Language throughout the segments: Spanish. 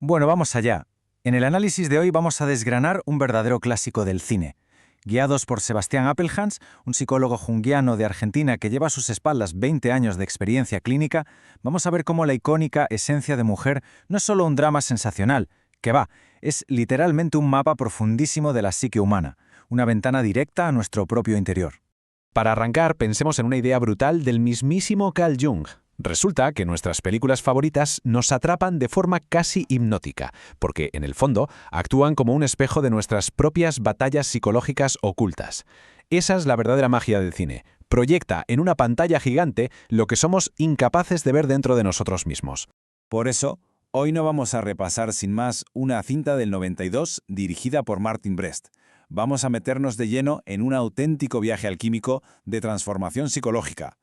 Bueno, vamos allá. En el análisis de hoy vamos a desgranar un verdadero clásico del cine. Guiados por Sebastián Appelhans, un psicólogo junguiano de Argentina que lleva a sus espaldas 20 años de experiencia clínica, vamos a ver cómo la icónica Esencia de mujer no es solo un drama sensacional, que va, es literalmente un mapa profundísimo de la psique humana, una ventana directa a nuestro propio interior. Para arrancar, pensemos en una idea brutal del mismísimo Carl Jung. Resulta que nuestras películas favoritas nos atrapan de forma casi hipnótica, porque, en el fondo, actúan como un espejo de nuestras propias batallas psicológicas ocultas. Esa es la verdadera magia del cine. Proyecta en una pantalla gigante lo que somos incapaces de ver dentro de nosotros mismos. Por eso, hoy no vamos a repasar sin más una cinta del 92 dirigida por Martin Brest. Vamos a meternos de lleno en un auténtico viaje alquímico de transformación psicológica.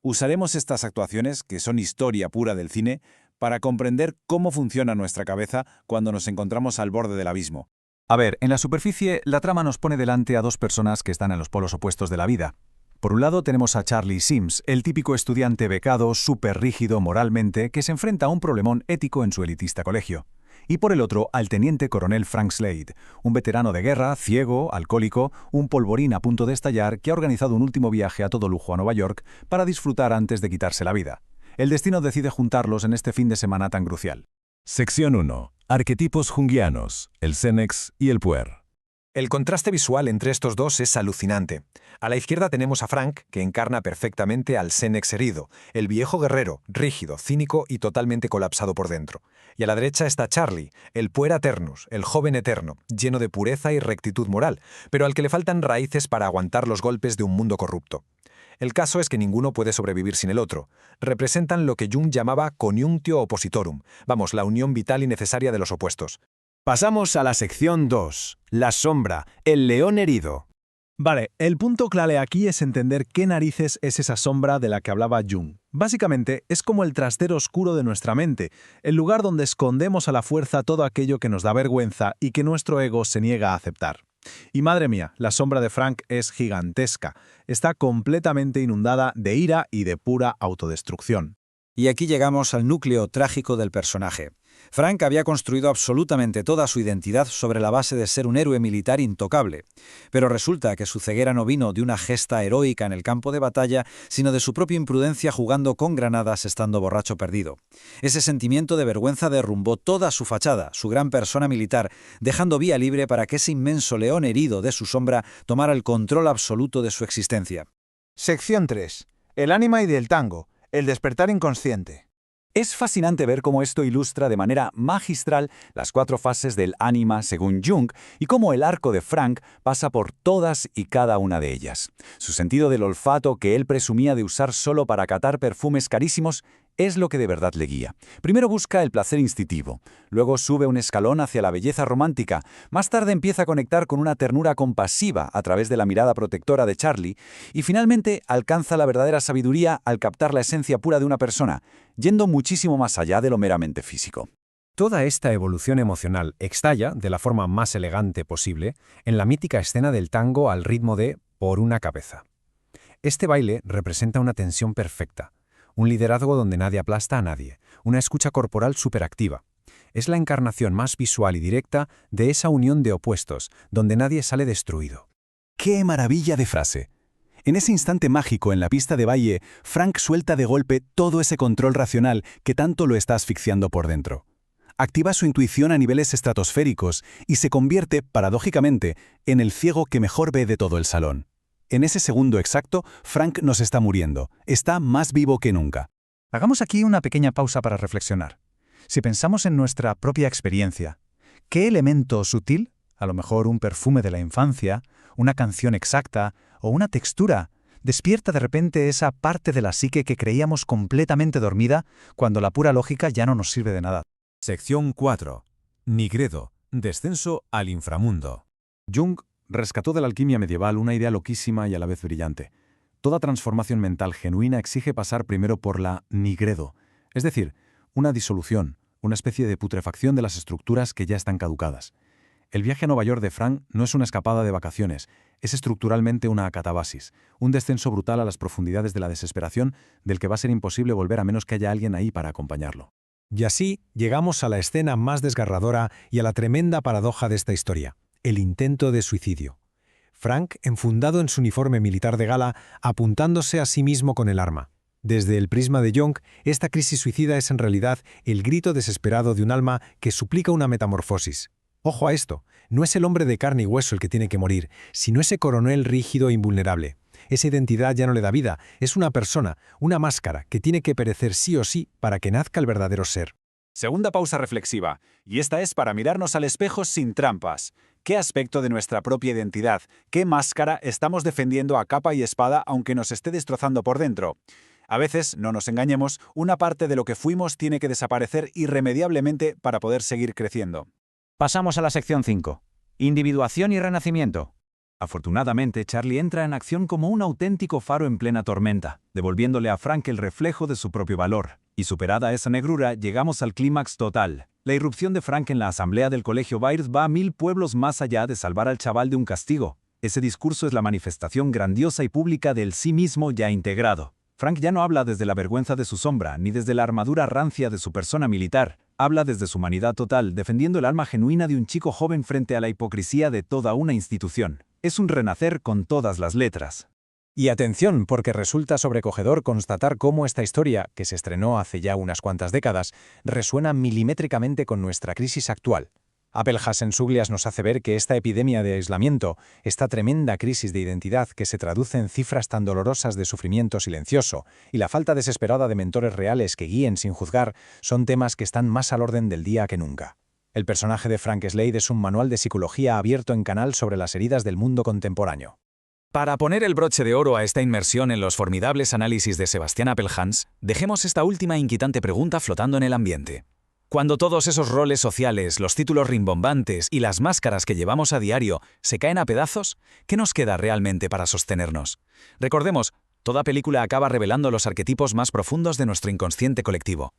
Usaremos estas actuaciones, que son historia pura del cine, para comprender cómo funciona nuestra cabeza cuando nos encontramos al borde del abismo. A ver, en la superficie, la trama nos pone delante a dos personas que están en los polos opuestos de la vida. Por un lado tenemos a Charlie Sims, el típico estudiante becado, súper rígido moralmente, que se enfrenta a un problemón ético en su elitista colegio. Y por el otro, al teniente coronel Frank Slade, un veterano de guerra, ciego, alcohólico, un polvorín a punto de estallar que ha organizado un último viaje a todo lujo a Nueva York para disfrutar antes de quitarse la vida. El destino decide juntarlos en este fin de semana tan crucial. Sección 1. Arquetipos junguianos, el Xenex y el Puer. El contraste visual entre estos dos es alucinante. A la izquierda tenemos a Frank, que encarna perfectamente al Xenex herido, el viejo guerrero, rígido, cínico y totalmente colapsado por dentro. Y a la derecha está Charlie, el Puer Aternus, el joven eterno, lleno de pureza y rectitud moral, pero al que le faltan raíces para aguantar los golpes de un mundo corrupto. El caso es que ninguno puede sobrevivir sin el otro. Representan lo que Jung llamaba coniunctio oppositorum, vamos, la unión vital y necesaria de los opuestos. Pasamos a la sección 2, la sombra, el león herido. Vale, el punto clave aquí es entender qué narices es esa sombra de la que hablaba Jung. Básicamente, es como el trastero oscuro de nuestra mente, el lugar donde escondemos a la fuerza todo aquello que nos da vergüenza y que nuestro ego se niega a aceptar. Y madre mía, la sombra de Frank es gigantesca. Está completamente inundada de ira y de pura autodestrucción. Y aquí llegamos al núcleo trágico del personaje. Frank había construido absolutamente toda su identidad sobre la base de ser un héroe militar intocable. Pero resulta que su ceguera no vino de una gesta heroica en el campo de batalla, sino de su propia imprudencia jugando con granadas estando borracho perdido. Ese sentimiento de vergüenza derrumbó toda su fachada, su gran persona militar, dejando vía libre para que ese inmenso león herido de su sombra tomara el control absoluto de su existencia. Sección 3. El ánima y del tango. El despertar inconsciente. Es fascinante ver cómo esto ilustra de manera magistral las 4 fases del ánima según Jung y cómo el arco de Frank pasa por todas y cada una de ellas. Su sentido del olfato que él presumía de usar solo para catar perfumes carísimos es lo que de verdad le guía. Primero busca el placer instintivo, luego sube un escalón hacia la belleza romántica, más tarde empieza a conectar con una ternura compasiva a través de la mirada protectora de Charlie y finalmente alcanza la verdadera sabiduría al captar la esencia pura de una persona, yendo muchísimo más allá de lo meramente físico. Toda esta evolución emocional estalla, de la forma más elegante posible, en la mítica escena del tango al ritmo de Por una cabeza. Este baile representa una tensión perfecta, un liderazgo donde nadie aplasta a nadie, una escucha corporal superactiva. Es la encarnación más visual y directa de esa unión de opuestos, donde nadie sale destruido. ¡Qué maravilla de frase! En ese instante mágico en la pista de baile, Frank suelta de golpe todo ese control racional que tanto lo está asfixiando por dentro. Activa su intuición a niveles estratosféricos y se convierte, paradójicamente, en el ciego que mejor ve de todo el salón. En ese segundo exacto, Frank no se está muriendo, está más vivo que nunca. Hagamos aquí una pequeña pausa para reflexionar. Si pensamos en nuestra propia experiencia, ¿qué elemento sutil, a lo mejor un perfume de la infancia, una canción exacta o una textura, despierta de repente esa parte de la psique que creíamos completamente dormida cuando la pura lógica ya no nos sirve de nada? Sección 4. Nigredo, descenso al inframundo. Jung rescató de la alquimia medieval una idea loquísima y a la vez brillante. Toda transformación mental genuina exige pasar primero por la nigredo, es decir, una disolución, una especie de putrefacción de las estructuras que ya están caducadas. El viaje a Nueva York de Frank no es una escapada de vacaciones, es estructuralmente una acatabasis, un descenso brutal a las profundidades de la desesperación del que va a ser imposible volver a menos que haya alguien ahí para acompañarlo. Y así llegamos a la escena más desgarradora y a la tremenda paradoja de esta historia, el intento de suicidio. Frank, enfundado en su uniforme militar de gala, apuntándose a sí mismo con el arma. Desde el prisma de Jung, esta crisis suicida es en realidad el grito desesperado de un alma que suplica una metamorfosis. Ojo a esto, no es el hombre de carne y hueso el que tiene que morir, sino ese coronel rígido e invulnerable. Esa identidad ya no le da vida, es una persona, una máscara, que tiene que perecer sí o sí para que nazca el verdadero ser. Segunda pausa reflexiva, y esta es para mirarnos al espejo sin trampas. ¿Qué aspecto de nuestra propia identidad, qué máscara estamos defendiendo a capa y espada aunque nos esté destrozando por dentro? A veces, no nos engañemos, una parte de lo que fuimos tiene que desaparecer irremediablemente para poder seguir creciendo. Pasamos a la sección 5. Individuación y renacimiento. Afortunadamente, Charlie entra en acción como un auténtico faro en plena tormenta, devolviéndole a Frank el reflejo de su propio valor. Y superada esa negrura, llegamos al clímax total. La irrupción de Frank en la asamblea del Colegio Byers va a 1000 pueblos más allá de salvar al chaval de un castigo. Ese discurso es la manifestación grandiosa y pública del sí mismo ya integrado. Frank ya no habla desde la vergüenza de su sombra, ni desde la armadura rancia de su persona militar. Habla desde su humanidad total, defendiendo el alma genuina de un chico joven frente a la hipocresía de toda una institución. Es un renacer con todas las letras. Y atención, porque resulta sobrecogedor constatar cómo esta historia, que se estrenó hace ya unas cuantas décadas, resuena milimétricamente con nuestra crisis actual. Appelhaas en Suglias nos hace ver que esta epidemia de aislamiento, esta tremenda crisis de identidad que se traduce en cifras tan dolorosas de sufrimiento silencioso y la falta desesperada de mentores reales que guíen sin juzgar, son temas que están más al orden del día que nunca. El personaje de Frank Slade es un manual de psicología abierto en canal sobre las heridas del mundo contemporáneo. Para poner el broche de oro a esta inmersión en los formidables análisis de Sebastián Appelhaas, dejemos esta última inquietante pregunta flotando en el ambiente. Cuando todos esos roles sociales, los títulos rimbombantes y las máscaras que llevamos a diario se caen a pedazos, ¿qué nos queda realmente para sostenernos? Recordemos, toda película acaba revelando los arquetipos más profundos de nuestro inconsciente colectivo.